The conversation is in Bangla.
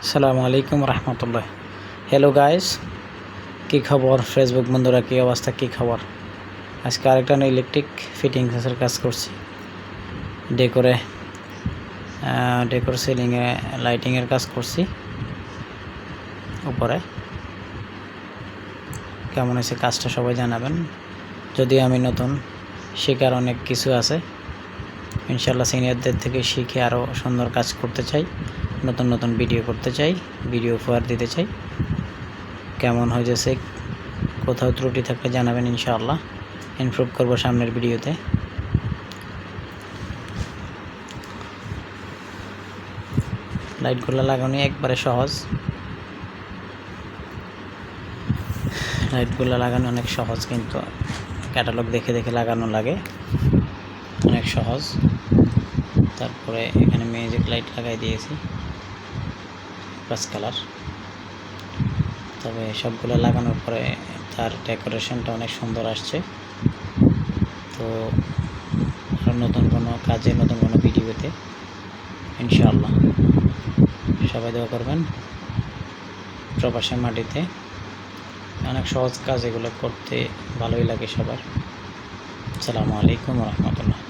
আসসালামু আলাইকুম রহমতুল্লাহ। হ্যালো গাইস, কী খবর? ফেসবুক বন্ধুরা, কী অবস্থা, কী খবর? আজকে আরেকটা ইলেকট্রিক ফিটিংসের কাজ করছি। ডেকোর সিলিংয়ে লাইটিংয়ের কাজ করছি। উপরে কেমন হয়েছে কাজটা সবাই জানাবেন। যদিও আমি নতুন, শেখার অনেক কিছু আছে। ইনশাল্লাহ সিনিয়রদের থেকে শিখে আরও সুন্দর কাজ করতে চাই, নতুন নতুন ভিডিও করতে চাই, ভিডিও উপহার দিতে চাই। কেমন হয়েছে, কোথাও ত্রুটি থাকলে জানাবেন, ইনশাআল্লাহ ইমপ্রুভ করব সামনের ভিডিওতে। লাইটগুলো লাগানো একবারে সহজ, লাইটগুলো লাগানো অনেক সহজ, কিন্তু ক্যাটালগ দেখে দেখে লাগানো লাগে, অনেক সহজ। তারপরে এখানে ম্যাজিক লাইট লাগাই দিয়েছি 5 কালার। তবে সবগুলো লাগানোর পরে তার ডেকোরেশনটা অনেক সুন্দর আসছে। তো আর নতুন কোনো কাজে, নতুন কোনো ভিডিওতে ইনশাআল্লাহ সবাই দোয়া করবেন। প্রবাসের মাটিতে অনেক সহজ কাজ, এগুলো করতে ভালোই লাগে সবার। আসসালামু আলাইকুম রহমতুল্লাহ।